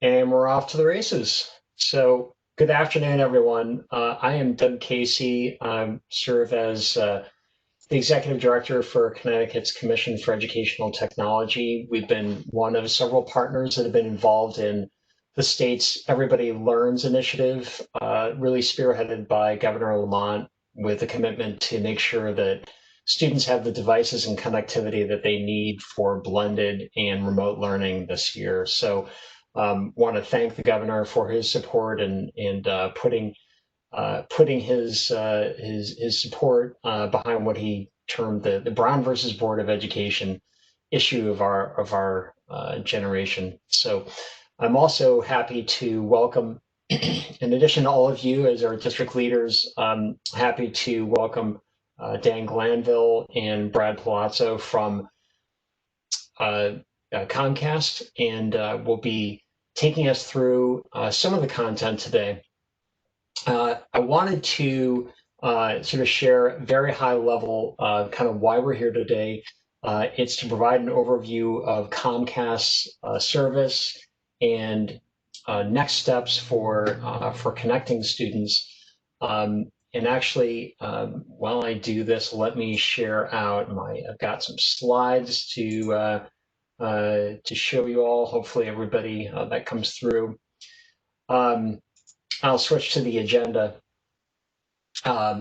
And we're off to the races. So, good afternoon, everyone. I am Doug Casey. I serve as the Executive Director for Connecticut's Commission for Educational Technology. We've been one of several partners that have been involved in the state's Everybody Learns initiative, really spearheaded by Governor Lamont, with a commitment to make sure that students have the devices and connectivity that they need for blended and remote learning this year. So want to thank the governor for his support and putting his support behind what he termed the Brown versus Board of Education issue of our generation. So I'm also happy to welcome, in addition to all of you as our district leaders, happy to welcome Dan Glanville and Brad Palazzo from Comcast, and will be taking us through some of the content today. I wanted to sort of share very high level kind of why we're here today. It's to provide an overview of Comcast's service and next steps for connecting students. And actually, while I do this, let me share out I've got some slides to show you all. Hopefully everybody that comes through. I'll switch to the agenda.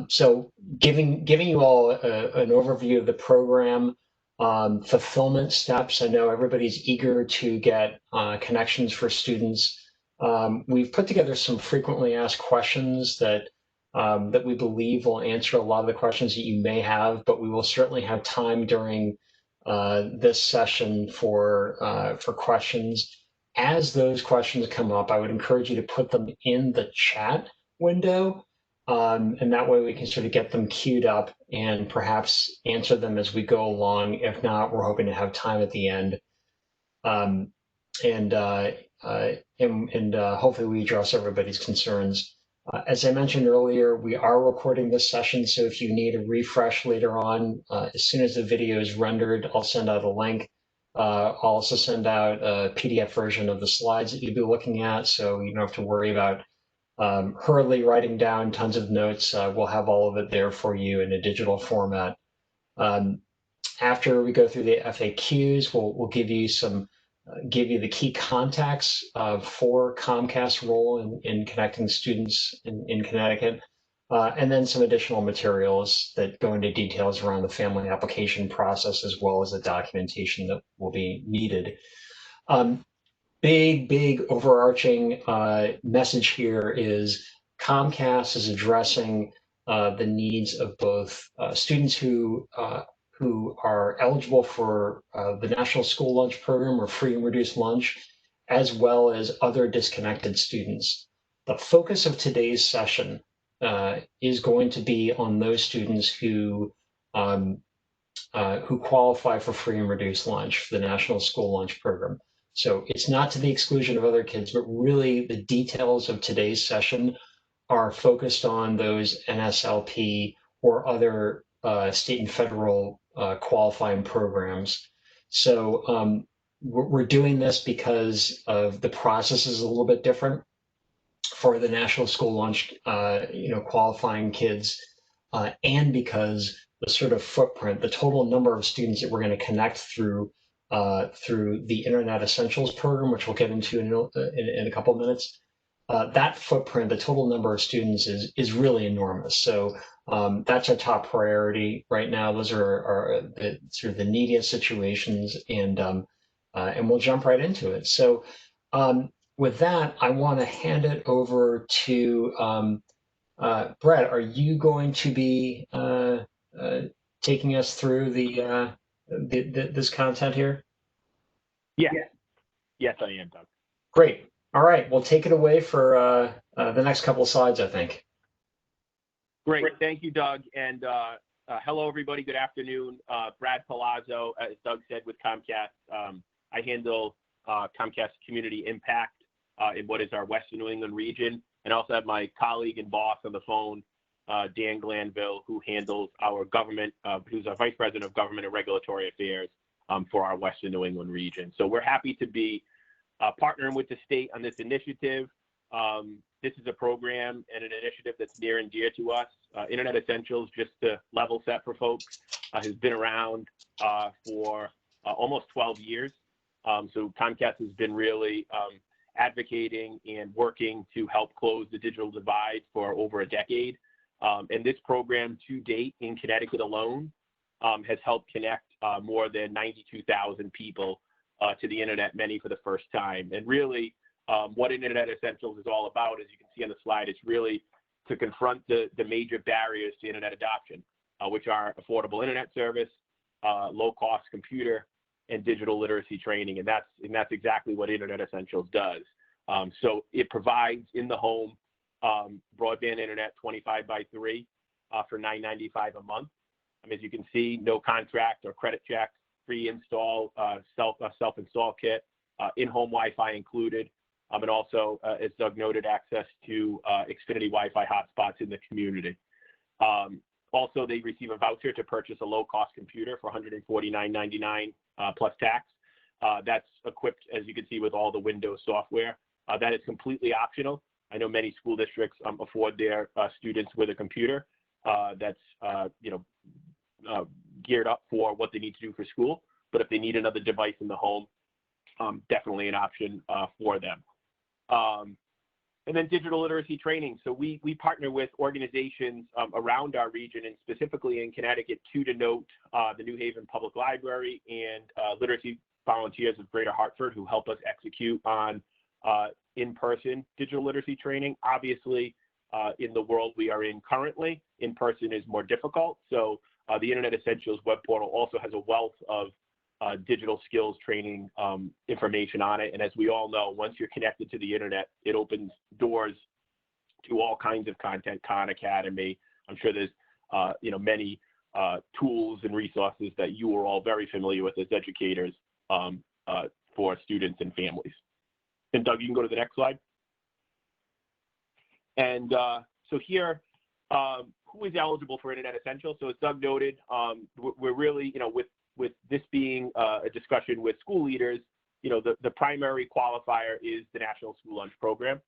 So giving you all an overview of the program, fulfillment steps. I know everybody's eager to get connections for students. We've put together some frequently asked questions that we believe will answer a lot of the questions that you may have, but we will certainly have time during this session for questions. As those questions come up, I would encourage you to put them in the chat window. And that way we can sort of get them queued up and perhaps answer them as we go along. If not, we're hoping to have time at the end. And hopefully we address everybody's concerns. As I mentioned earlier, we are recording this session, so if you need a refresh later on, as soon as the video is rendered, I'll send out a link. I'll also send out a PDF version of the slides that you'll be looking at, so you don't have to worry about hurriedly writing down tons of notes. We'll have all of it there for you in a digital format. After we go through the FAQs, we'll give you the key contacts for Comcast's role in connecting students in Connecticut, and then some additional materials that go into details around the family application process, as well as the documentation that will be needed. Big overarching message here is Comcast is addressing the needs of both students who are eligible for the National School Lunch Program or free and reduced lunch, as well as other disconnected students. The focus of today's session is going to be on those students who qualify for free and reduced lunch for the National School Lunch Program. So it's not to the exclusion of other kids, but really the details of today's session are focused on those NSLP or other state and federal qualifying programs. So we're doing this because of the process is a little bit different for the National School Lunch, qualifying kids, and because the sort of footprint, the total number of students that we're going to connect through the Internet Essentials program, which we'll get into in a couple of minutes. That footprint, the total number of students is really enormous. So that's our top priority right now. Those are the, sort of the neediest situations, and we'll jump right into it. So with that, I want to hand it over to Brett. Are you going to be taking us through this content here? Yeah. Yes, I am, Doug. Great. All right. Well, take it away for the next couple of slides, I think. Great. Thank you, Doug. And hello, everybody. Good afternoon. Brad Palazzo, as Doug said, with Comcast. I handle Comcast Community Impact in what is our Western New England region. And I also have my colleague and boss on the phone, Dan Glanville, who handles our government, who's our Vice President of Government and Regulatory Affairs for our Western New England region. So we're happy to be partnering with the state on this initiative. This is a program and an initiative that's near and dear to us. Internet Essentials, just to level set for folks, has been around for almost 12 years. So Comcast has been really advocating and working to help close the digital divide for over a decade. And this program to date in Connecticut alone has helped connect more than 92,000 people to the internet, many for the first time. And really, what Internet Essentials is all about, as you can see on the slide, is really to confront the major barriers to internet adoption, which are affordable internet service, low-cost computer, and digital literacy training. And that's exactly what Internet Essentials does. So it provides in the home broadband internet 25/3 for $9.95 a month. As you can see, no contract or credit check, free install, self-install kit, in-home Wi-Fi included, and also, as Doug noted, access to Xfinity Wi-Fi hotspots in the community. Also, they receive a voucher to purchase a low-cost computer for $149.99 plus tax. That's equipped, as you can see, with all the Windows software. That is completely optional. I know many school districts afford their students with a computer that's geared up for what they need to do for school. But if they need another device in the home, definitely an option for them. And then digital literacy training. So we partner with organizations around our region, and specifically in Connecticut, to denote the New Haven Public Library and literacy volunteers of Greater Hartford, who help us execute on in-person digital literacy training. Obviously, in the world we are in currently, in-person is more difficult. So the Internet Essentials web portal also has a wealth of digital skills training information on it. And as we all know, once you're connected to the internet, it opens doors to all kinds of content, Khan Academy. I'm sure there's many tools and resources that you are all very familiar with as educators for students and families. And Doug, you can go to the next slide. And so here, who is eligible for Internet Essentials? So as Doug noted, we're really, with this being a discussion with school leaders, the primary qualifier is the National School Lunch Program.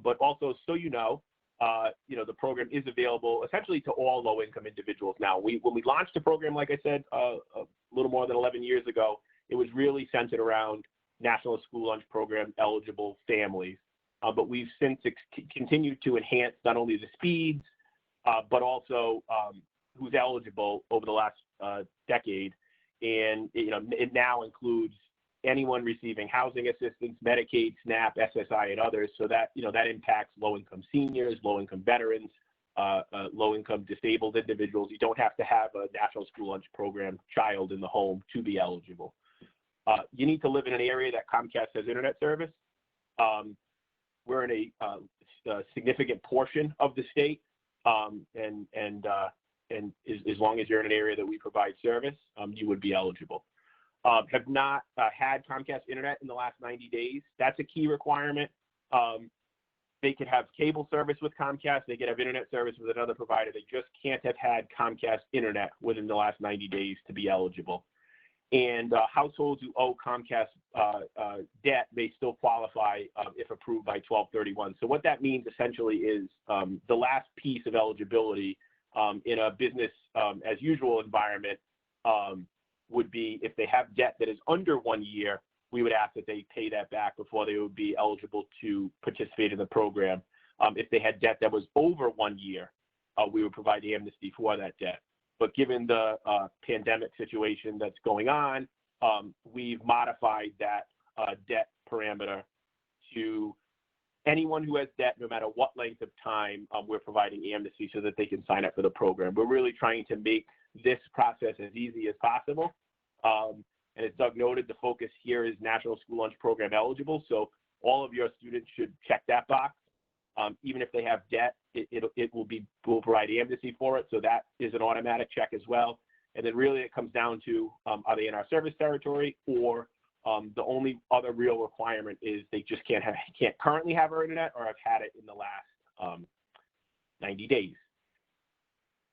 But also, so the program is available essentially to all low-income individuals now. When we launched the program, like I said, a little more than 11 years ago, it was really centered around National School Lunch Program eligible families. But we've since continued to enhance not only the speeds, but also who's eligible over the last decade. And it now includes anyone receiving housing assistance, Medicaid, SNAP, SSI, and others. So that that impacts low-income seniors, low-income veterans, low-income disabled individuals. You don't have to have a National School Lunch Program child in the home to be eligible. You need to live in an area that Comcast has internet service. We're in a significant portion of the state, and as long as you're in an area that we provide service, you would be eligible. Have not had Comcast internet in the last 90 days. That's a key requirement. They could have cable service with Comcast. They could have internet service with another provider. They just can't have had Comcast internet within the last 90 days to be eligible. And households who owe Comcast debt may still qualify if approved by 12/31. So what that means essentially is the last piece of eligibility in a business as usual environment would be if they have debt that is under 1 year, we would ask that they pay that back before they would be eligible to participate in the program. If they had debt that was over 1 year, we would provide amnesty for that debt. But given the pandemic situation that's going on, we've modified that debt parameter to anyone who has debt, no matter what length of time, we're providing amnesty so that they can sign up for the program. We're really trying to make this process as easy as possible. And as Doug noted, the focus here is National School Lunch Program eligible. So all of your students should check that box. Even if they have debt, we'll provide amnesty for it. So that is an automatic check as well. And then really it comes down to, are they in our service territory, or the only other real requirement is they just can't currently have our internet or have had it in the last 90 days.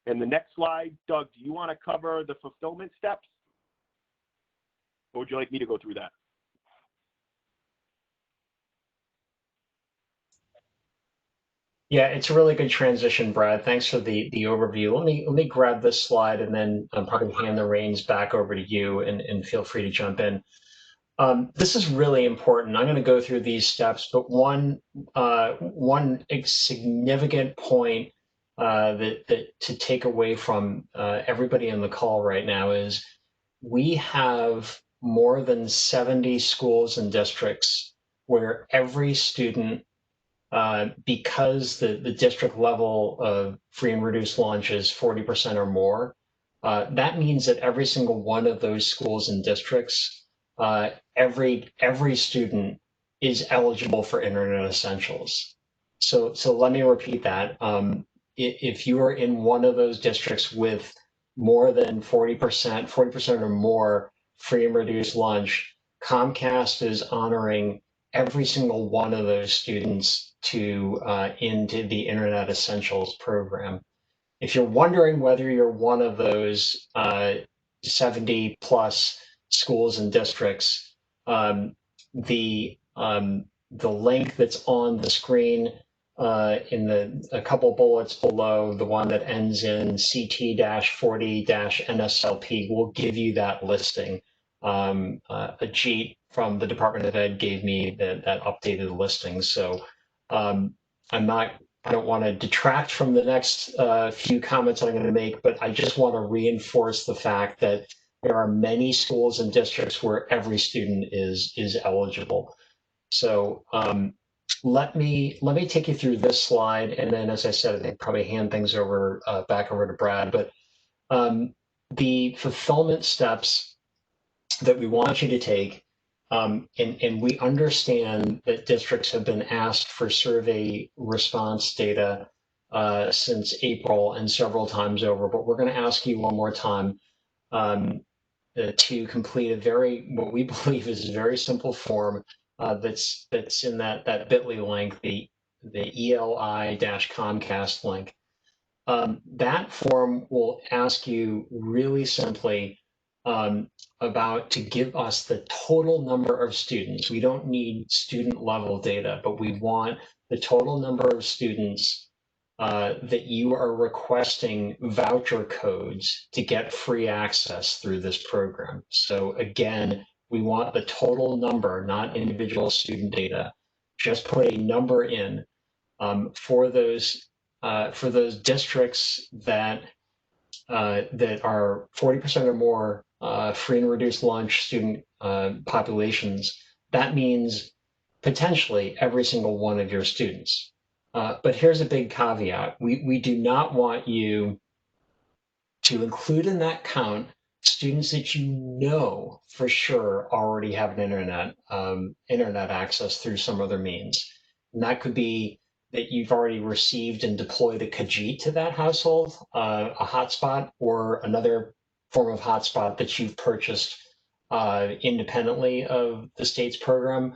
And the next slide, Doug, do you want to cover the fulfillment steps? Or would you like me to go through that? Yeah, it's a really good transition, Brad. Thanks for the overview. Let me grab this slide and then I'm probably hand the reins back over to you and feel free to jump in. This is really important. I'm going to go through these steps, but one significant point that to take away from everybody on the call right now is we have more than 70 schools and districts where every student, because the district level of free and reduced lunch is 40% or more, that means that every single one of those schools and districts, every student is eligible for Internet Essentials. So let me repeat that. If you are in one of those districts with more than 40% or more free and reduced lunch, Comcast is honoring every single one of those students to into the Internet Essentials program. If you're wondering whether you're one of those 70 plus schools and districts, um, the the link that's on the screen in the a couple bullets below, the one that ends in CT-40-NSLP, will give you that listing. Ajit from the Department of Ed gave me that updated listing. So I'm not I don't want to detract from the next few comments I'm going to make, but I just want to reinforce the fact that there are many schools and districts where every student is eligible. So let me take you through this slide, and then, as I said, I think probably hand things over back over to Brad. But um, the fulfillment steps that we want you to take. And we understand that districts have been asked for survey response data since April and several times over, but we're going to ask you one more time um, to complete a what we believe is a very simple form that's in that bit.ly link, the ELI-Comcast link. That form will ask you really simply about to give us the total number of students. We don't need student level data, but we want the total number of students that you are requesting voucher codes to get free access through this program. So again, we want the total number, not individual student data. Just put a number in for those districts that are 40% or more free and reduced lunch student populations. That means potentially every single one of your students. But here's a big caveat: we do not want you to include in that count students that you know for sure already have an internet access through some other means. And that could be that you've already received and deployed a Khajiit to that household, a hotspot, or another form of hotspot that you've purchased independently of the state's program.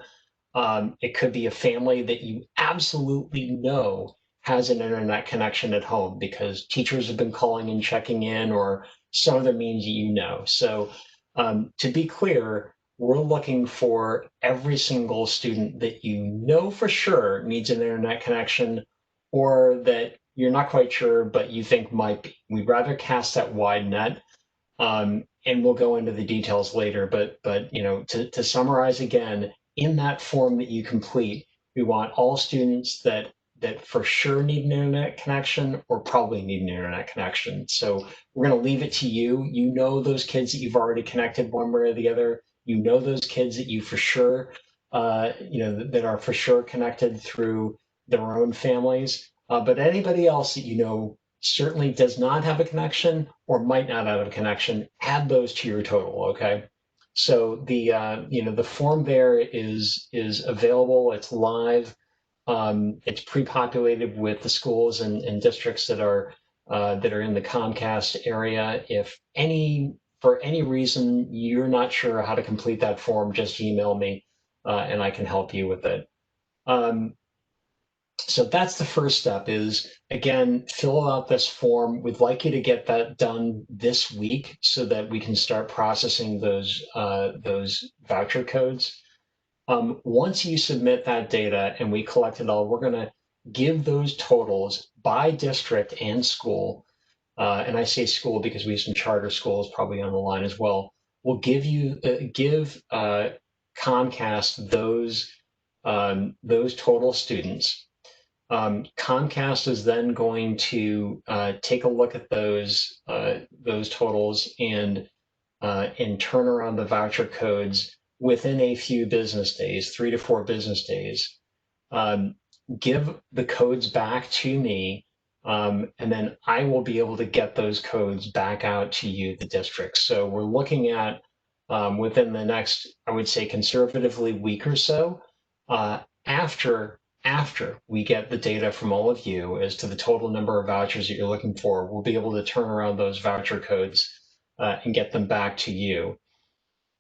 It could be a family that you absolutely know has an internet connection at home because teachers have been calling and checking in, or some other means you know. So, to be clear, we're looking for every single student that you know for sure needs an internet connection, or that you're not quite sure but you think might be. We'd rather cast that wide net. And we'll go into the details later, but to summarize again, in that form that you complete, we want all students that for sure need an internet connection or probably need an internet connection. So we're going to leave it to you. You know those kids that you've already connected one way or the other. You know those kids that you for sure, that are for sure connected through their own families. But anybody else that you know certainly does not have a connection or might not have a connection, add those to your total. Okay. So the form there is available. It's live. It's pre-populated with the schools and districts that are in the Comcast area. If for any reason you're not sure how to complete that form, just email me and I can help you with it. So that's the first step is, again, fill out this form. We'd like you to get that done this week so that we can start processing those voucher codes. Once you submit that data and we collect it all, we're going to give those totals by district and school. And I say school because we have some charter schools probably on the line as well. We'll give Comcast those total students. Comcast is then going to take a look at those totals and turn around the voucher codes within a few business days, 3 to 4 business days. Give the codes back to me, and then I will be able to get those codes back out to you, the district. So we're looking at within the next, I would say, conservatively week or so, after we get the data from all of you as to the total number of vouchers that you're looking for, we'll be able to turn around those voucher codes and get them back to you.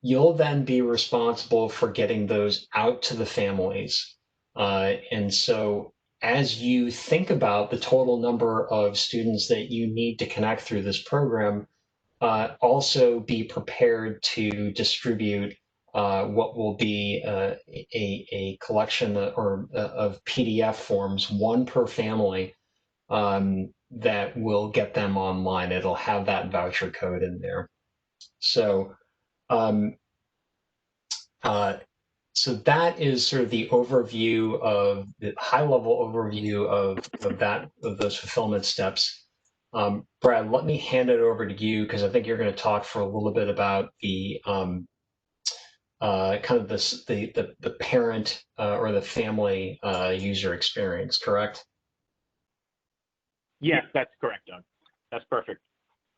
You'll then be responsible for getting those out to the families. And so as you think about the total number of students that you need to connect through this program, also be prepared to distribute what will be a collection of PDF forms, one per family, that will get them online. It'll have that voucher code in there. So um, so that is sort of the overview of the high-level overview of those fulfillment steps. Brad, let me hand it over to you because I think you're going to talk for a little bit about the kind of the parent or the family user experience. Correct? Yes, that's correct, Doug. That's perfect.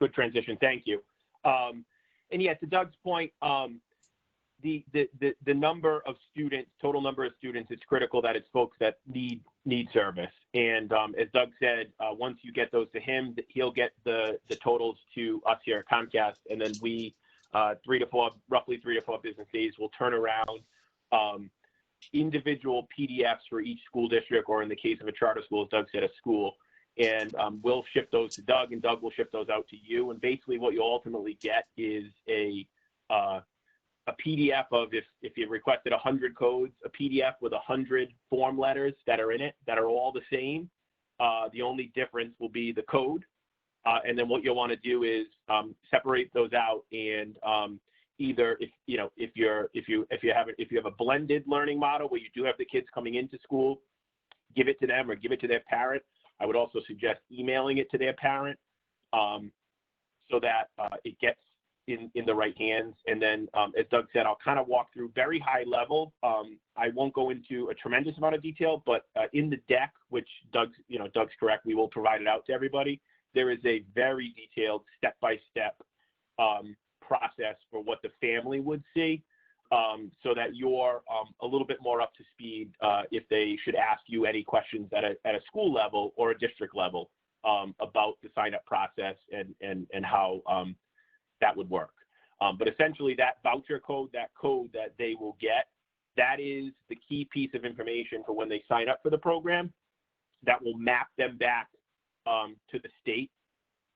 Good transition. Thank you. And yeah, to Doug's point, the number of students, total number of students, it's critical that it's folks that need service. And as Doug said, once you get those to him, he'll get the totals to us here at Comcast, and then we, roughly 3 to 4 business days, will turn around individual PDFs for each school district, or in the case of a charter school, as Doug said, a school. And we'll ship those to Doug, and Doug will ship those out to you. And basically what you'll ultimately get is a PDF of, if you requested 100 codes, a PDF with 100 form letters that are in it that are all the same. The only difference will be the code. And then what you'll want to do is separate those out, and either if you have a blended learning model where you do have the kids coming into school, give it to them or give it to their parent. I would also suggest emailing it to their parent so that it gets in the right hands. And then, as Doug said, I'll kind of walk through very high level. I won't go into a tremendous amount of detail, but in the deck, which Doug's correct, we will provide it out to everybody. There is a very detailed step-by-step process for what the family would see, so that you're a little bit more up to speed if they should ask you any questions at a school level or a district level about the sign-up process and how that would work. But essentially that voucher code, that code that they will get, that is the key piece of information for when they sign up for the program that will map them back to the state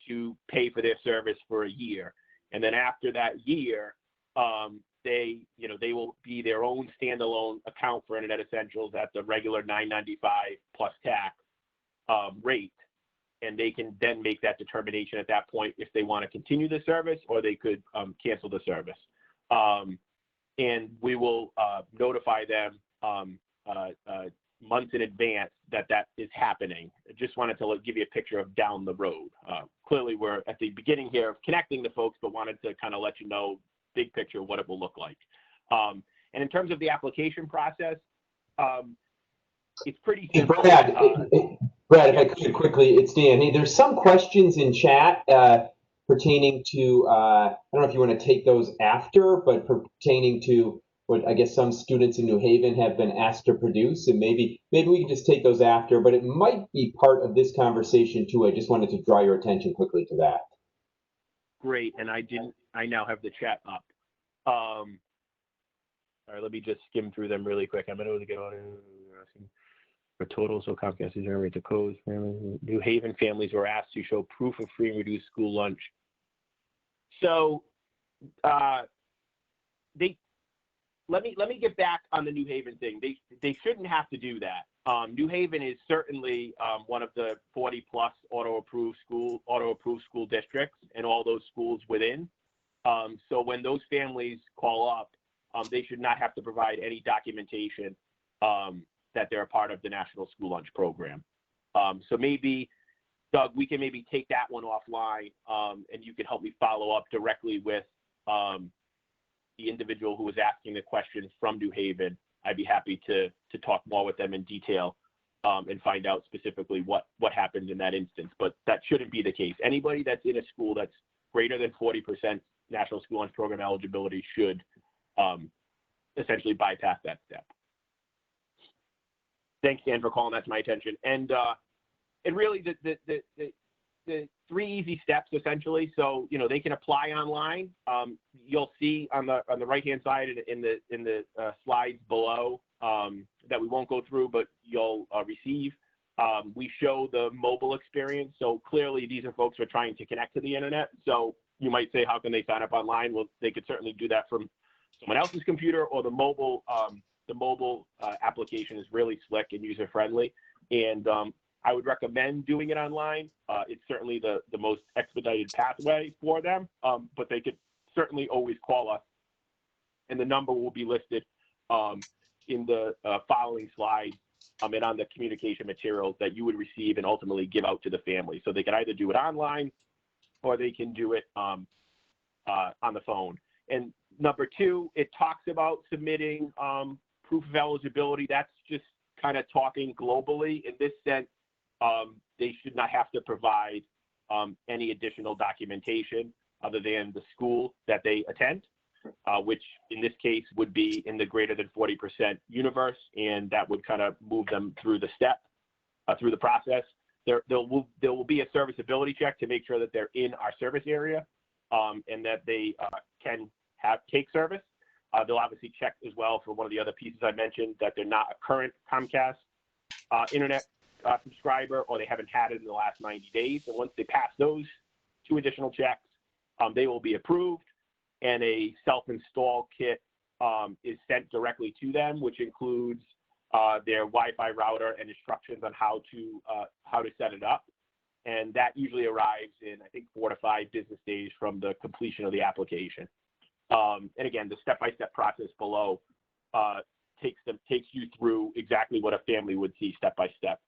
to pay for their service for a year. And then after that year, they will be their own standalone account for Internet Essentials at the regular $9.95 plus tax rate. And they can then make that determination at that point if they want to continue the service, or they could cancel the service. And we will notify them months in advance that is happening. I just wanted to give you a picture of down the road. Clearly, we're at the beginning here of connecting the folks, but wanted to kind of let you know big picture what it will look like. And in terms of the application process, it's pretty simple. Brad, if I could quickly, it's Dan. Hey, there's some questions in chat pertaining to, I don't know if you want to take those after, but pertaining to what I guess some students in New Haven have been asked to produce, and maybe we can just take those after, but it might be part of this conversation too. I just wanted to draw your attention quickly to that. Great, and I now have the chat up. All right, let me just skim through them really quick. I'm going to get on for total, so Comcast is generate the codes. New Haven families were asked to show proof of free and reduced school lunch. So let me get back on the New Haven thing. They shouldn't have to do that. New Haven is certainly one of the 40+ auto-approved school districts, and all those schools within. So when those families call up, they should not have to provide any documentation that they're a part of the National School Lunch Program. So maybe, Doug, we can maybe take that one offline, and you can help me follow up directly with the individual who was asking the question from New Haven. I'd be happy to talk more with them in detail and find out specifically what happened in that instance. But that shouldn't be the case. Anybody that's in a school that's greater than 40% National School Lunch Program eligibility should essentially bypass that step. Thanks, Dan, for calling that to my attention. And really, the 3 easy steps essentially. So they can apply online. You'll see on the right-hand side in the slides below that we won't go through, but you'll receive. We show the mobile experience. So clearly, these are folks who are trying to connect to the internet. So you might say, how can they sign up online? Well, they could certainly do that from someone else's computer, or the mobile application is really slick and user-friendly. And I would recommend doing it online. It's certainly the most expedited pathway for them, but they could certainly always call us, and the number will be listed in the following slide and on the communication materials that you would receive and ultimately give out to the family. So they can either do it online or they can do it on the phone. And number 2, it talks about submitting proof of eligibility. That's just kind of talking globally. In this sense, they should not have to provide any additional documentation other than the school that they attend, which in this case would be in the greater than 40% universe, and that would kind of move them through the through the process. There will be a serviceability check to make sure that they're in our service area and that they can take service. They'll obviously check as well for one of the other pieces I mentioned, that they're not a current Comcast internet subscriber, or they haven't had it in the last 90 days. And once they pass those 2 additional checks, they will be approved, and a self-install kit is sent directly to them, which includes their Wi-Fi router and instructions on how to set it up. And that usually arrives in, I think, 4 to 5 business days from the completion of the application. And again, the step-by-step process below takes you through exactly what a family would see step-by-step.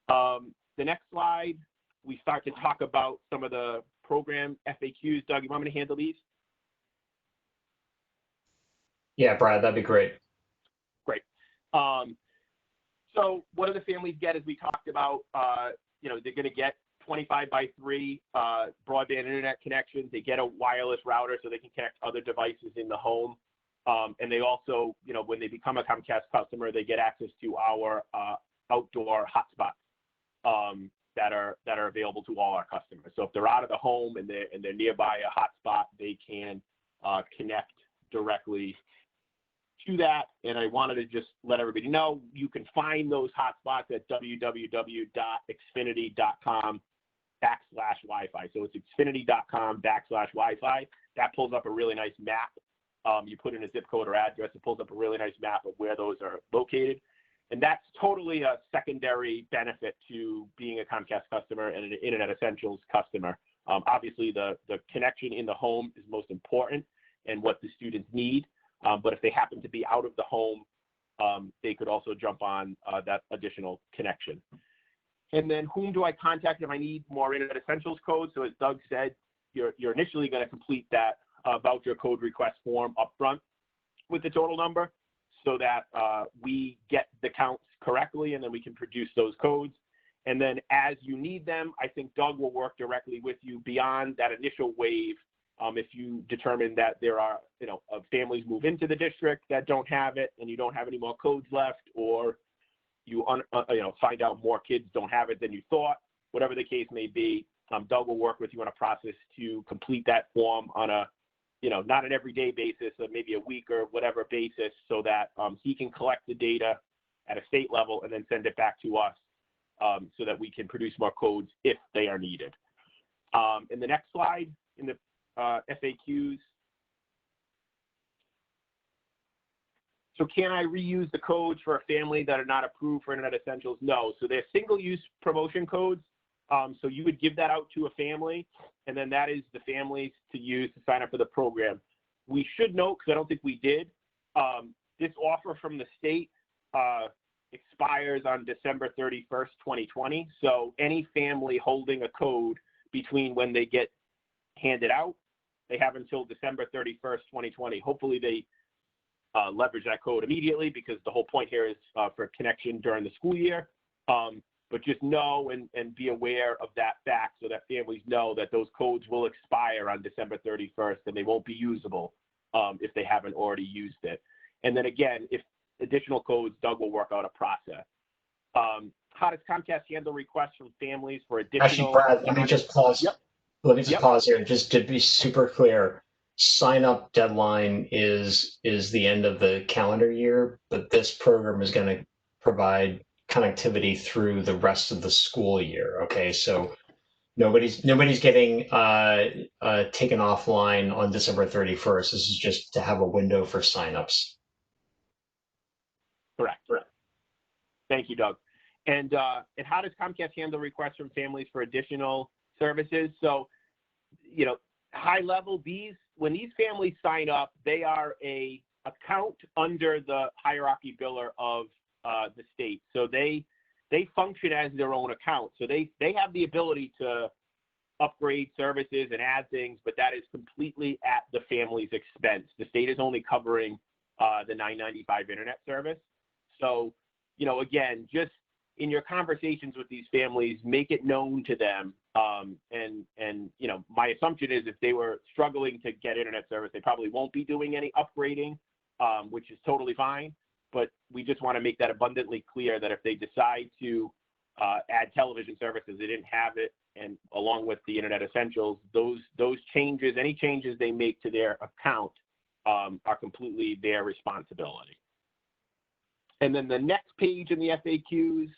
The next slide, we start to talk about some of the program FAQs. Doug, you want me to handle these? Yeah, Brad, that'd be great. Great. So what do the families get? As we talked about, they're going to get 25x3 broadband internet connections. They get a wireless router so they can connect other devices in the home. And they also, when they become a Comcast customer, they get access to our outdoor hotspots that are available to all our customers. So if they're out of the home and they're nearby a hotspot, they can connect directly to that. And I wanted to just let everybody know, you can find those hotspots at www.xfinity.com/Wi-Fi. So it's xfinity.com/Wi-Fi. That pulls up a really nice map. You put in a zip code or address, it pulls up a really nice map of where those are located. And that's totally a secondary benefit to being a Comcast customer and an Internet Essentials customer. Obviously, the connection in the home is most important and what the students need. But if they happen to be out of the home, they could also jump on that additional connection. And then whom do I contact if I need more Internet Essentials codes? So as Doug said, you're initially going to complete that voucher code request form upfront with the total number so that we get the counts correctly, and then we can produce those codes. And then as you need them, I think Doug will work directly with you beyond that initial wave. If you determine that there are, families move into the district that don't have it and you don't have any more codes left, or you find out more kids don't have it than you thought, whatever the case may be, Doug will work with you on a process to complete that form on a, not an everyday basis, or maybe a week or whatever basis, so that he can collect the data at a state level and then send it back to us so that we can produce more codes if they are needed. In the next slide, in the FAQs, So can I reuse the codes for a family that are not approved for Internet Essentials? No. So they're single-use promotion codes. So you would give that out to a family, and then that is the families to use to sign up for the program. We should note, because I don't think we did, this offer from the state expires on December 31st, 2020. So any family holding a code between when they get handed out, they have until December 31st, 2020. Hopefully they leverage that code immediately, because the whole point here is for connection during the school year. But just know and be aware of that fact, so that families know that those codes will expire on December 31st and they won't be usable if they haven't already used it. And then again, if additional codes, Doug will work out a process. How does Comcast handle requests from families for additional? Actually, Brad, let me just pause. Yep. Let me just pause here, just to be super clear. Sign up deadline is the end of the calendar year, but this program is going to provide connectivity through the rest of the school year. Okay, so nobody's getting taken offline on December 31st. This is just to have a window for signups. Correct. Thank you, Doug. And how does Comcast handle requests from families for additional services? So, you know, high level, when these families sign up, they are a account under the hierarchy biller of the state. So they function as their own account. So they have the ability to upgrade services and add things, but that is completely at the family's expense. The state is only covering the $9.95 internet service. So, you know, again, just in your conversations with these families, make it known to them. And you know, my assumption is if they were struggling to get internet service, they probably won't be doing any upgrading, which is totally fine. But we just want to make that abundantly clear that if they decide to add television services, they didn't have it, and along with the Internet Essentials, those changes, any changes they make to their account are completely their responsibility. And then the next page in the FAQs.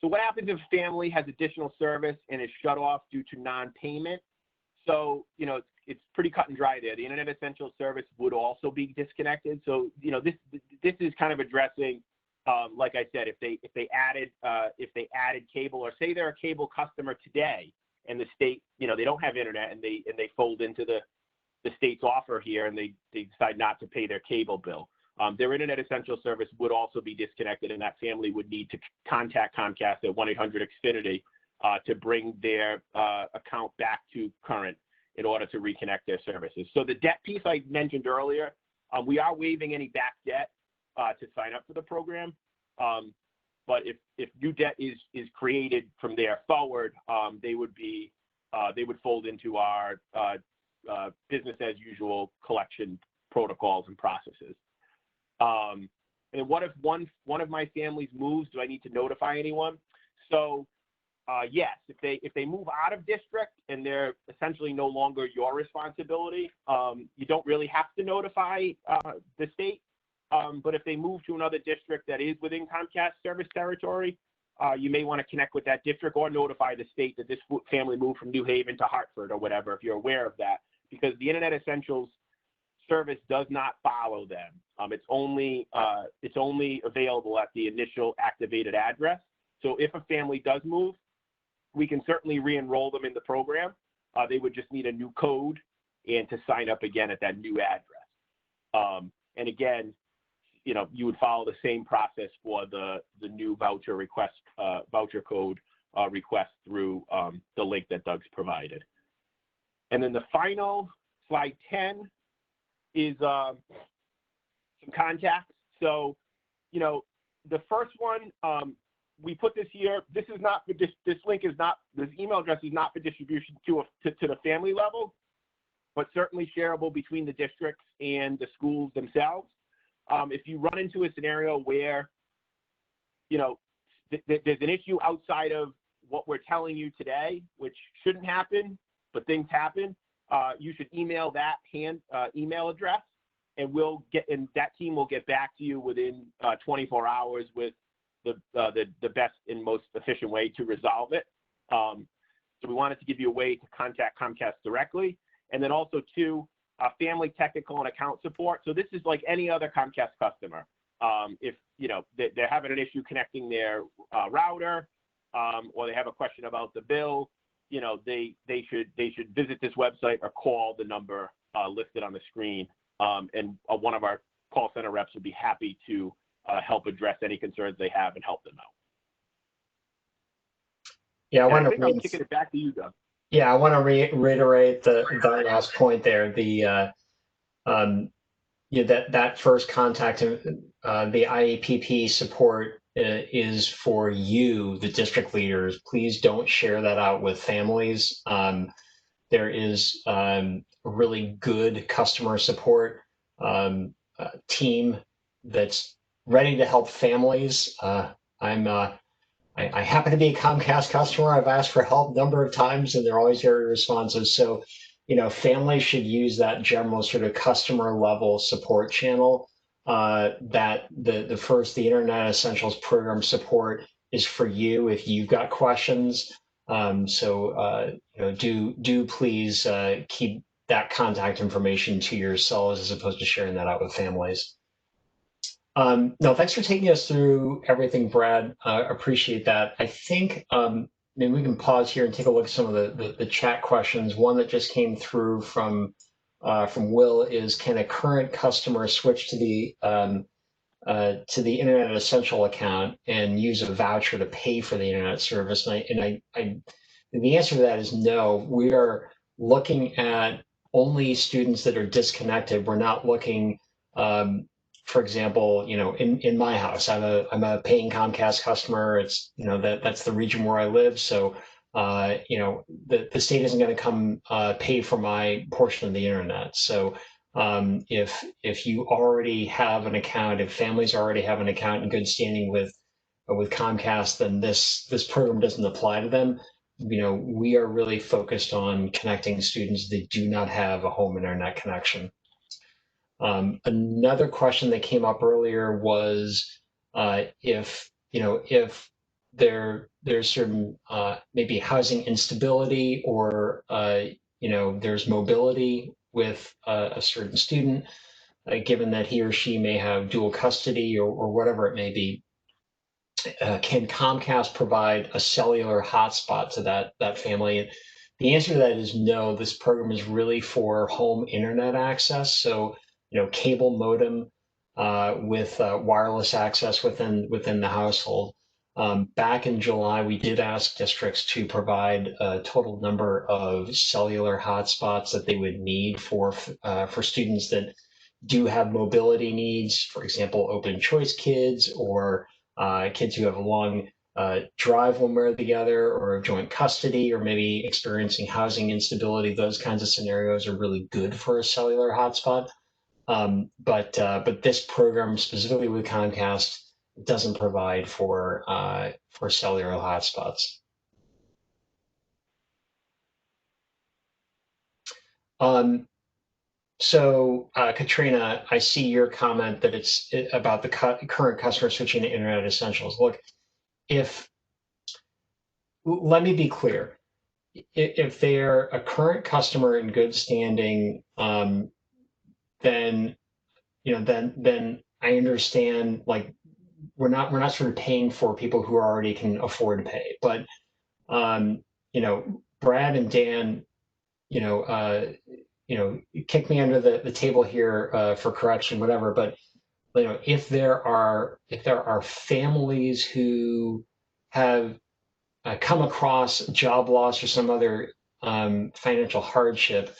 So what happens if a family has additional service and is shut off due to non-payment? So, you know, it's pretty cut and dry there. The Internet Essentials service would also be disconnected. So, you know, this is kind of addressing, like I said, if they added cable, or say they're a cable customer today and the state, you know, they don't have internet and they fold into the state's offer here and they decide not to pay their cable bill. Their Internet Essentials service would also be disconnected, and that family would need to contact Comcast at 1-800-XFINITY to bring their account back to current in order to reconnect their services. So the debt piece I mentioned earlier, we are waiving any back debt to sign up for the program. But if new debt is created from there forward, they would fold into our business as usual collection protocols and processes. And what if one of my families moves? Do I need to notify anyone? So yes, if they move out of district and they're essentially no longer your responsibility, you don't really have to notify the state. But if they move to another district that is within Comcast service territory, you may want to connect with that district or notify the state that this family moved from New Haven to Hartford or whatever, if you're aware of that, because the Internet Essentials service does not follow them. It's only available at the initial activated address. So if a family does move, we can certainly re-enroll them in the program. They would just need a new code and to sign up again at that new address. And again, you know, you would follow the same process for the new voucher request, voucher code request through the link that Doug's provided. And then the final, slide 10, is some contacts. So, you know, the first one, we put this here. This is not for this link is not, this email address is not for distribution to the family level, but certainly shareable between the districts and the schools themselves. If you run into a scenario where, you know, there's an issue outside of what we're telling you today, which shouldn't happen, but things happen, you should email that email address, and that team will get back to you within 24 hours with the best and most efficient way to resolve it. So we wanted to give you a way to contact Comcast directly. And then also too, family technical and account support. So this is like any other Comcast customer. If they're having an issue connecting their router, or they have a question about the bill, they should visit this website or call the number listed on the screen, and one of our call center reps would be happy to help address any concerns they have and help them out. Yeah, I think I'm kicking it back to you, Doug. Yeah, I want to reiterate the last point there. That first contact, the IEPP support is for you, the district leaders. Please don't share that out with families. There is a really good customer support team that's ready to help families. I happen to be a Comcast customer. I've asked for help a number of times, and they're always very responsive. So, families should use that general sort of customer level support channel. That the Internet Essentials program support is for you if you've got questions. Do please keep that contact information to yourselves as opposed to sharing that out with families. No, thanks for taking us through everything, Brad. Appreciate that. I think maybe we can pause here and take a look at some of the chat questions. One that just came through from Will is, can a current customer switch to the Internet Essential account and use a voucher to pay for the internet service? And the answer to that is no. We are looking at only students that are disconnected. We're not looking. For example, in my house, I'm a paying Comcast customer. It's that's the region where I live. So the state isn't going to come pay for my portion of the internet. So if you already have an account, if families already have an account in good standing with Comcast, then this program doesn't apply to them. We are really focused on connecting students that do not have a home internet connection. Another question that came up earlier was if there's certain maybe housing instability or there's mobility with a certain student, given that he or she may have dual custody or whatever it may be. Can Comcast provide a cellular hotspot to that family? The answer to that is no. This program is really for home internet access. So cable modem with wireless access within the household. Back in July, we did ask districts to provide a total number of cellular hotspots that they would need for students that do have mobility needs, for example, open choice kids or kids who have a long drive when we're together, or joint custody, or maybe experiencing housing instability. Those kinds of scenarios are really good for a cellular hotspot. But this program specifically with Comcast doesn't provide for cellular hotspots. So Katrina, I see your comment that it's about the current customer switching to Internet Essentials. Look, let me be clear. If they're a current customer in good standing, then I understand, like, we're not sort of paying for people who already can afford to pay. But Brad and Dan, kick me under the table here for correction, whatever. But if there are families who have come across job loss or some other financial hardship,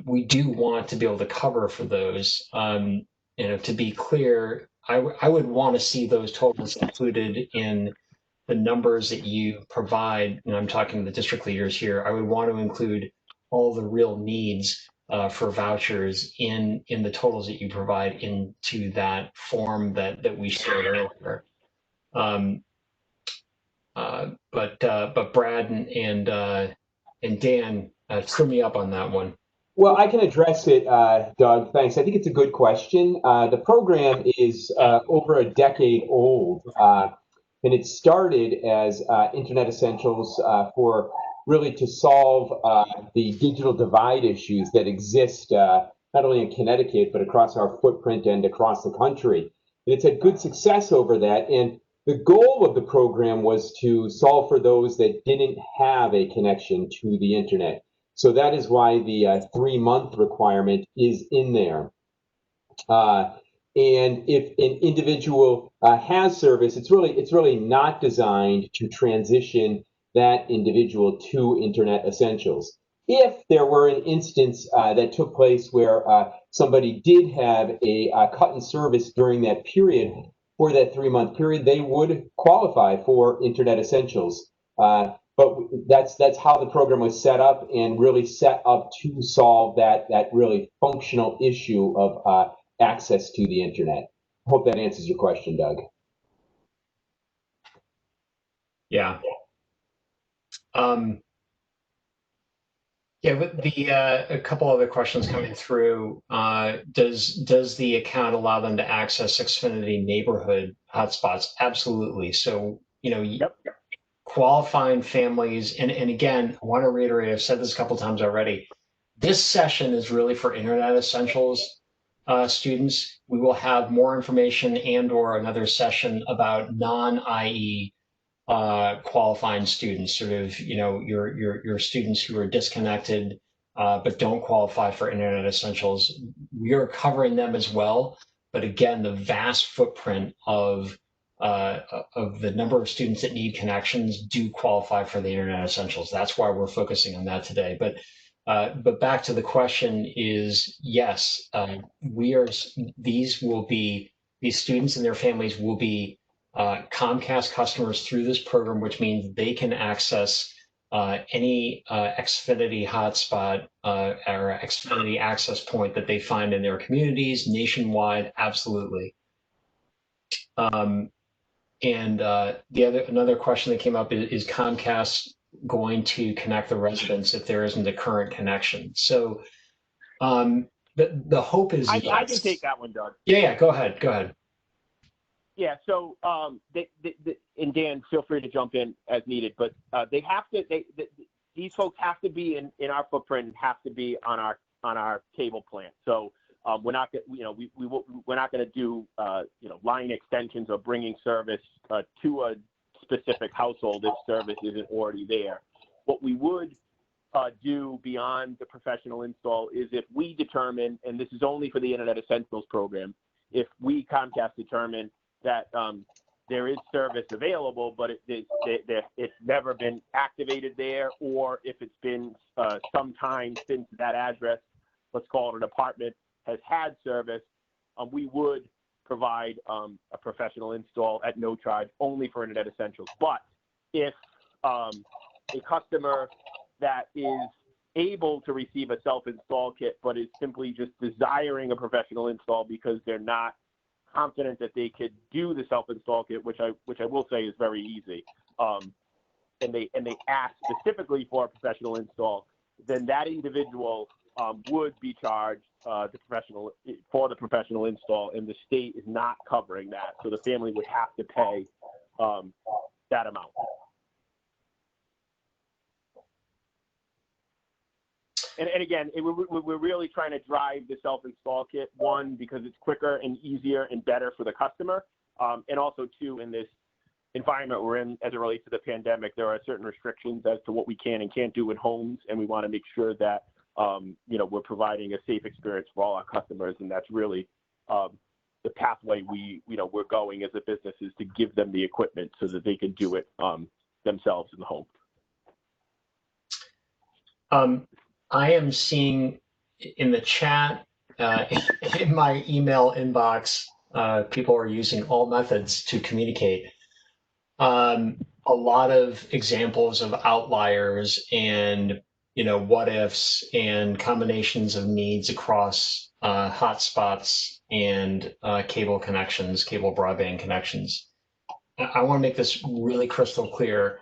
we do want to be able to cover for those. To be clear, I would want to see those totals included in the numbers that you provide. And I'm talking to the district leaders here. I would want to include all the real needs for vouchers in the totals that you provide into that form that we shared earlier. But Brad and Dan threw me up on that one. Well, I can address it, Doug. Thanks. I think it's a good question. The program is over a decade old, and it started as Internet Essentials for really to solve the digital divide issues that exist not only in Connecticut, but across our footprint and across the country. And it's had good success over that. And the goal of the program was to solve for those that didn't have a connection to the internet. So that is why the 3-month requirement is in there. And if an individual has service, it's really not designed to transition that individual to Internet Essentials. If there were an instance that took place where somebody did have a cut in service during that period, for that 3-month period, they would qualify for Internet Essentials. But that's how the program was set up, and really set up to solve that really functional issue of access to the internet. Hope that answers your question, Doug. Yeah. Yeah, but a couple other questions coming through. Does the account allow them to access Xfinity neighborhood hotspots? Absolutely. So, Yep. qualifying families, and again, I want to reiterate, I've said this a couple times already, this session is really for Internet Essentials students. We will have more information and or another session about non-IE qualifying students, sort of, your students who are disconnected but don't qualify for Internet Essentials. We are covering them as well. But again, the vast footprint of the number of students that need connections do qualify for the Internet Essentials. That's why we're focusing on that today. But back to the question is, yes, these students and their families will be Comcast customers through this program, which means they can access any Xfinity hotspot or Xfinity access point that they find in their communities nationwide. Absolutely. And another question that came up is Comcast going to connect the residents if there isn't a current connection? So the hope is I yes. can take that one, Doug. Yeah, go ahead. Yeah, so and Dan, feel free to jump in as needed, but these folks have to be in our footprint and have to be on our cable plan. So we're not we're not going to do line extensions or bringing service to a specific household if service isn't already there. What we would do beyond the professional install is if we determine, and this is only for the Internet Essentials program, if we, Comcast, determine that there is service available, but it's never been activated there, or if it's been some time since that address, let's call it an apartment, has had service, we would provide a professional install at no charge, only for Internet Essentials. But if a customer that is able to receive a self-install kit, but is simply just desiring a professional install because they're not confident that they could do the self-install kit, which I will say is very easy, and they ask specifically for a professional install, then that individual would be charged for the professional install, and the state is not covering that, so the family would have to pay that amount. And again, we're really trying to drive the self-install kit, one, because it's quicker and easier and better for the customer, and also, two, in this environment we're in as it relates to the pandemic, there are certain restrictions as to what we can and can't do in homes, and we want to make sure that we're providing a safe experience for all our customers, and that's really the pathway we're going as a business, is to give them the equipment so that they can do it themselves in the home. I am seeing in the chat, in my email inbox, people are using all methods to communicate. A lot of examples of outliers and what ifs and combinations of needs across hotspots and cable broadband connections. I want to make this really crystal clear.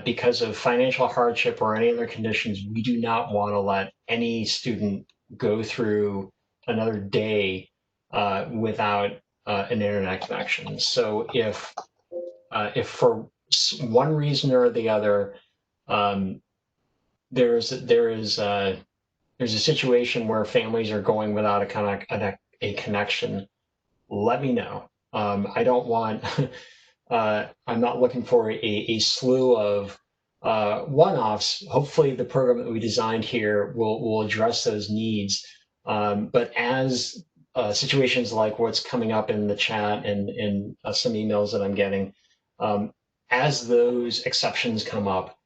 Because of financial hardship or any other conditions, we do not want to let any student go through another day without an internet connection. So if for one reason or the other, there is there's a situation where families are going without a connection, let me know. I don't want. I'm not looking for a slew of one-offs. Hopefully, the program that we designed here will address those needs. But as situations like what's coming up in the chat and in some emails that I'm getting, as those exceptions come up,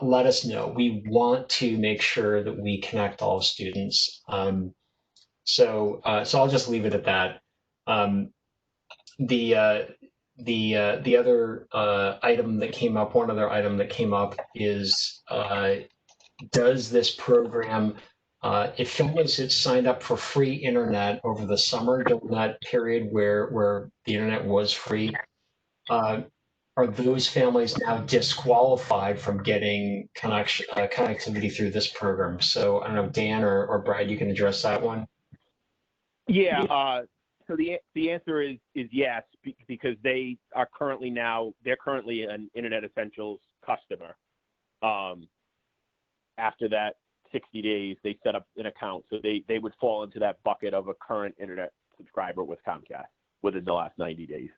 let us know. We want to make sure that we connect all students. So I'll just leave it at that. Um, the other item that came up, one other item that came up is, does this program, if families had signed up for free internet over the summer during that period where the internet was free, are those families now disqualified from getting connectivity through this program? So I don't know, Dan or Brad, you can address that one. Yeah. So the answer is yes, because they're currently an Internet Essentials customer. After that 60 days, they set up an account, so they would fall into that bucket of a current internet subscriber with Comcast within the last 90 days.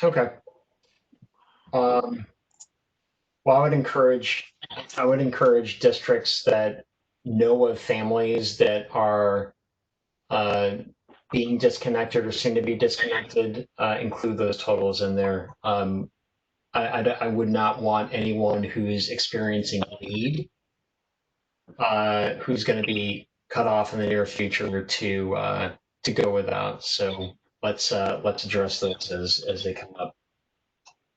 Okay. Well, I would encourage districts that know of families that are being disconnected or soon to be disconnected, include those totals in there. I would not want anyone who's experiencing a need, who's going to be cut off in the near future to go without. So let's address those as they come up.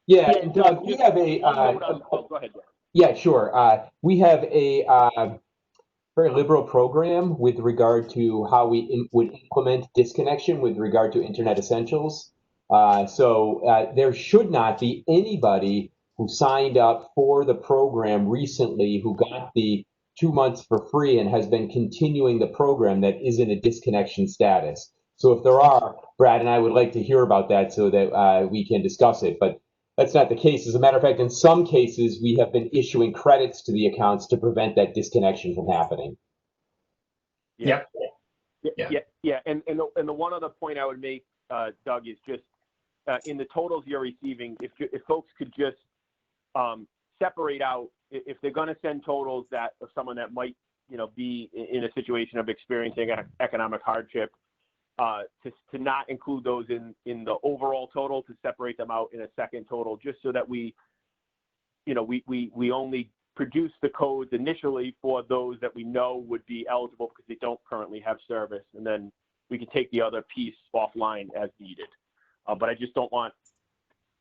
Yeah, and Doug, we have a. Go ahead. Yeah, sure. We have a very liberal program with regard to how we would implement disconnection with regard to Internet Essentials. So there should not be anybody who signed up for the program recently who got the 2 months for free and has been continuing the program that is in a disconnection status. So if there are, Brad and I would like to hear about that so that we can discuss it. But that's not the case. As a matter of fact, in some cases, we have been issuing credits to the accounts to prevent that disconnection from happening. Yeah. And the one other point I would make, Doug, is just in the totals you're receiving, if folks could just separate out, if they're going to send totals that of someone that might be in a situation of experiencing economic hardship, to not include those in the overall total, to separate them out in a second total, just so that we only produce the codes initially for those that we know would be eligible because they don't currently have service, and then we can take the other piece offline as needed. But I just don't want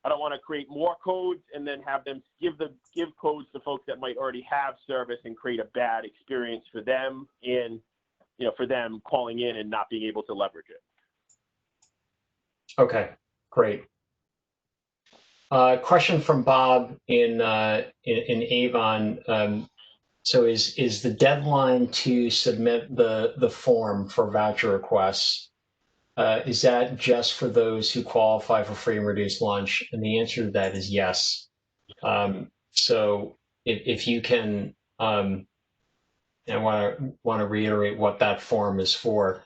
to create more codes and then have them give codes to folks that might already have service and create a bad experience for them and for them calling in and not being able to leverage it. Okay, great. Question from Bob in Avon. So is the deadline to submit the form for voucher requests, is that just for those who qualify for free and reduced lunch? And the answer to that is yes. So if you can, I want to reiterate what that form is for.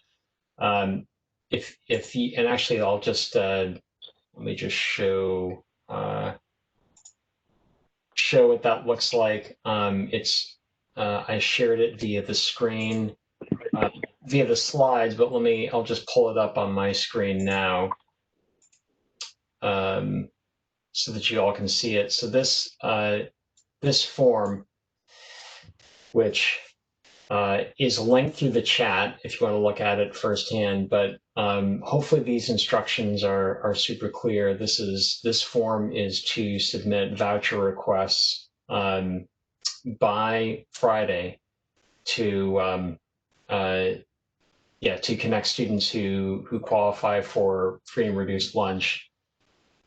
If you, and actually I'll just let me just show what that looks like. It's I shared it via the screen, via the slides, but I'll just pull it up on my screen now, so that you all can see it. So this form, which is linked through the chat if you want to look at it firsthand, but hopefully these instructions are super clear. This form is to submit voucher requests by Friday to connect students who qualify for free and reduced lunch.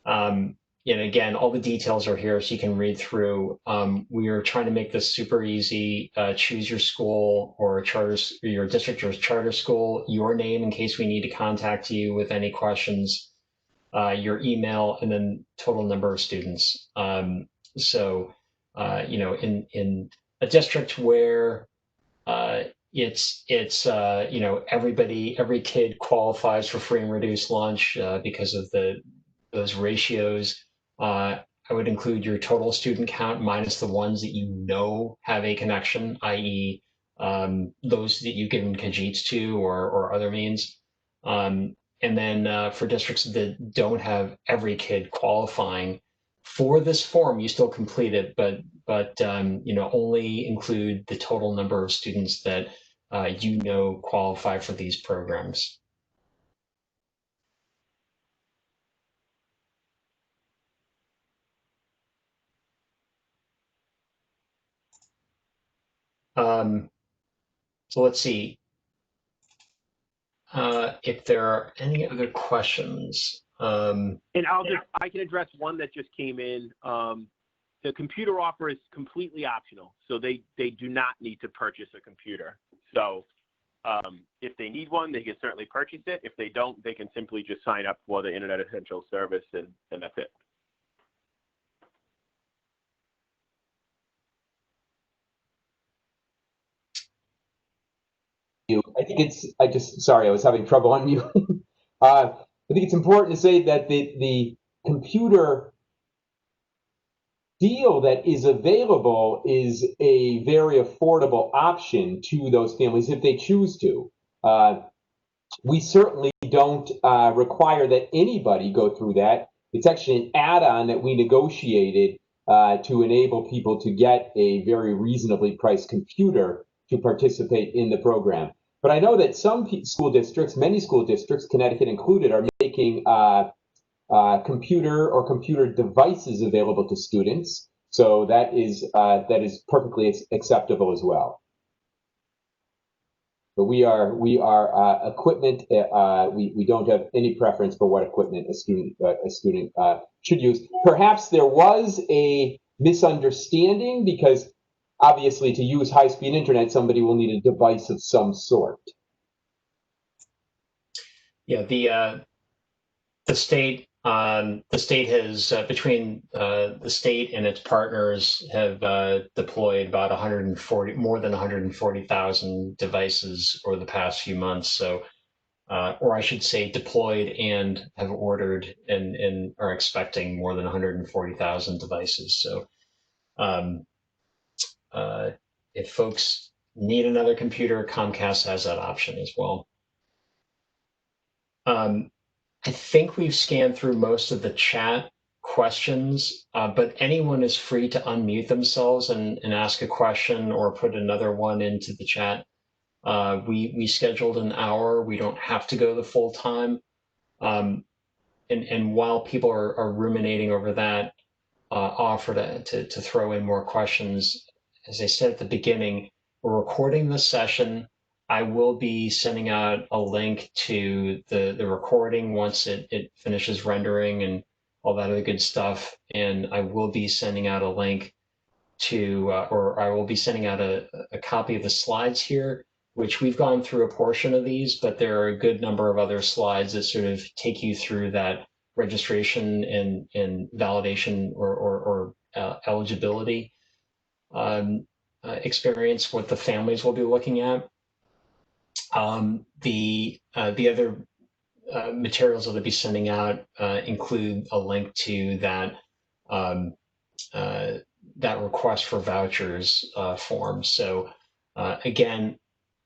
And again, all the details are here so you can read through. We are trying to make this super easy. Choose your school or your district or charter school, your name in case we need to contact you with any questions. your email, and then total number of students. So, in a district where it's every kid qualifies for free and reduced lunch because of those ratios. I would include your total student count minus the ones that have a connection, i.e., those that you've given Khajiits to or other means. And then for districts that don't have every kid qualifying for this form, you still complete it, but only include the total number of students that qualify for these programs. So let's see if there are any other questions. And I can address one that just came in. The computer offer is completely optional, so they do not need to purchase a computer. So if they need one, they can certainly purchase it. If they don't, they can simply just sign up for the Internet Essentials service, and that's it. Sorry, I was having trouble unmuting. I think it's important to say that the computer deal that is available is a very affordable option to those families if they choose to. We certainly don't require that anybody go through that. It's actually an add-on that we negotiated to enable people to get a very reasonably priced computer to participate in the program. But I know that some school districts, many school districts, Connecticut included, are making computer or computer devices available to students. So that is perfectly acceptable as well. But we are equipment. We don't have any preference for what equipment a student should use. Perhaps there was a misunderstanding because obviously to use high-speed internet, somebody will need a device of some sort. Yeah, the state has between the state and its partners have deployed about more than 140,000 devices over the past few months. So, or I should say, deployed and have ordered and are expecting more than 140,000 devices. So, if folks need another computer, Comcast has that option as well. I think we've scanned through most of the chat questions, but anyone is free to unmute themselves and ask a question or put another one into the chat. We scheduled an hour. We don't have to go the full time. And while people are ruminating over that offer to throw in more questions, as I said at the beginning, we're recording this session. I will be sending out a link to the recording once it finishes rendering and all that other good stuff. And I will be sending out a link to, or I will be sending out a copy of the slides here, which we've gone through a portion of these, but there are a good number of other slides that sort of take you through that registration and validation or eligibility experience, what the families will be looking at. The other materials that I'll be sending out include a link to that that request for vouchers form. So again,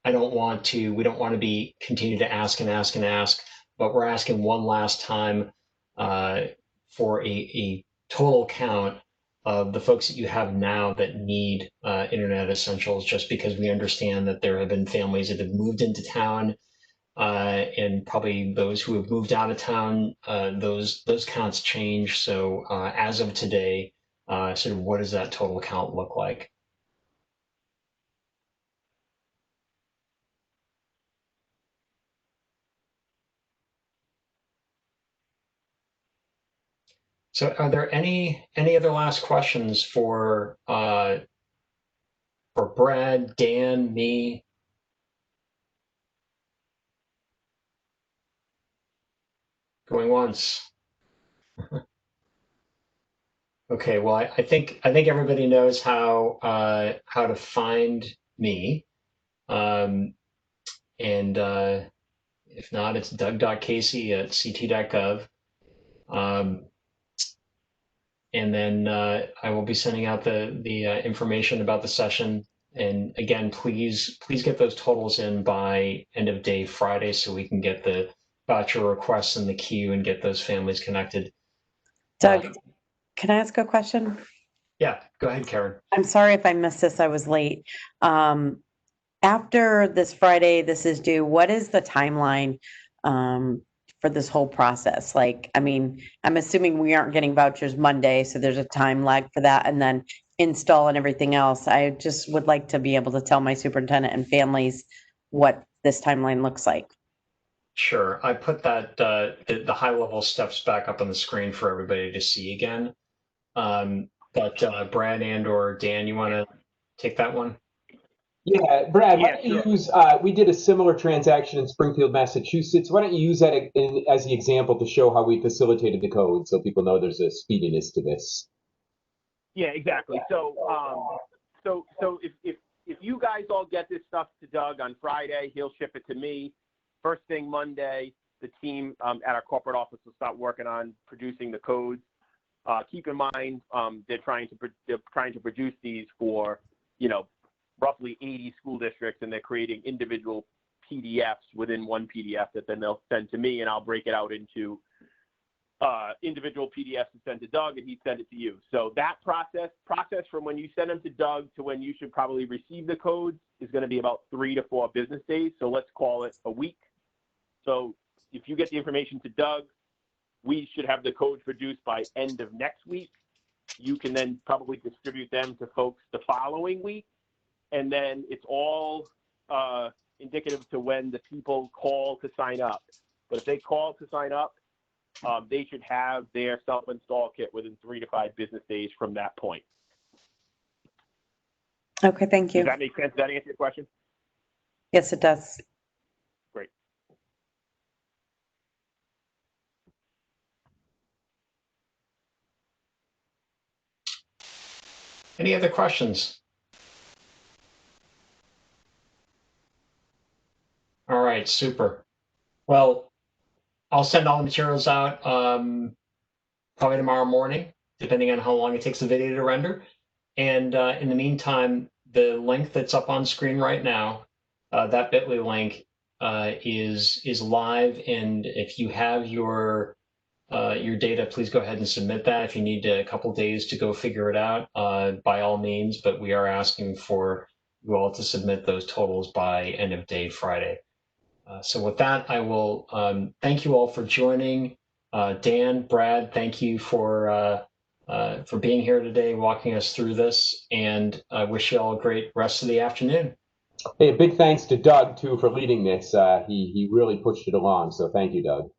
we don't want to be continue to ask and ask and ask, but we're asking one last time for a total count of the folks that you have now that need Internet Essentials, just because we understand that there have been families that have moved into town and probably those who have moved out of town, those counts change. So as of today, sort of what does that total count look like? So are there any other last questions for Brad, Dan, me? Going once. Okay, well, I think everybody knows how to find me. And if not, it's doug.casey@ct.gov. And then I will be sending out the information about the session. And again, please get those totals in by end of day Friday so we can get the voucher requests in the queue and get those families connected. Doug, can I ask a question? Yeah, go ahead, Karen. I'm sorry if I missed this, I was late. After this Friday, this is due, what is the timeline for this whole process? Like, I mean, I'm assuming we aren't getting vouchers Monday, so there's a time lag for that, and then install and everything else. I just would like to be able to tell my superintendent and families what this timeline looks like. Sure. I put that the high level steps back up on the screen for everybody to see again. But Brad and or Dan, you want to take that one? Yeah, Brad, why Yeah, don't you sure. use, we did a similar transaction in Springfield, Massachusetts. Why don't you use that as the example to show how we facilitated the code so people know there's a speediness to this? Yeah, exactly. So, so if you guys all get this stuff to Doug on Friday, he'll ship it to me. First thing Monday, the team at our corporate office will start working on producing the codes. Keep in mind, they're trying to produce these for, you know, roughly 80 school districts, and they're creating individual PDFs within one PDF that then they'll send to me, and I'll break it out into individual PDFs to send to Doug, and he'd send it to you. So that process from when you send them to Doug to when you should probably receive the codes is going to be about 3 to 4 business days. So let's call it a week. So if you get the information to Doug, we should have the codes produced by end of next week. You can then probably distribute them to folks the following week. And then it's all indicative to when the people call to sign up. But if they call to sign up, they should have their self-install kit within 3 to 5 business days from that point. Okay, thank you. Does that make sense? Does that answer your question? Yes, it does. Great. Any other questions? All right, super. Well, I'll send all the materials out probably tomorrow morning, depending on how long it takes the video to render. And in the meantime, the link that's up on screen right now, that bit.ly link is live. And if you have your data, please go ahead and submit that. If you need a couple days to go figure it out, by all means, but we are asking for you all to submit those totals by end of day Friday. So with that, I will thank you all for joining. Dan, Brad, thank you for being here today, walking us through this, and I wish you all a great rest of the afternoon. Hey, a big thanks to Doug, too, for leading this. He really pushed it along, so thank you, Doug.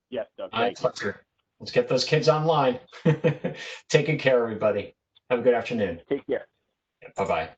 Yes, Doug. My pleasure. Let's get those kids online. Take good care, everybody. Have a good afternoon. Take care. Bye-bye.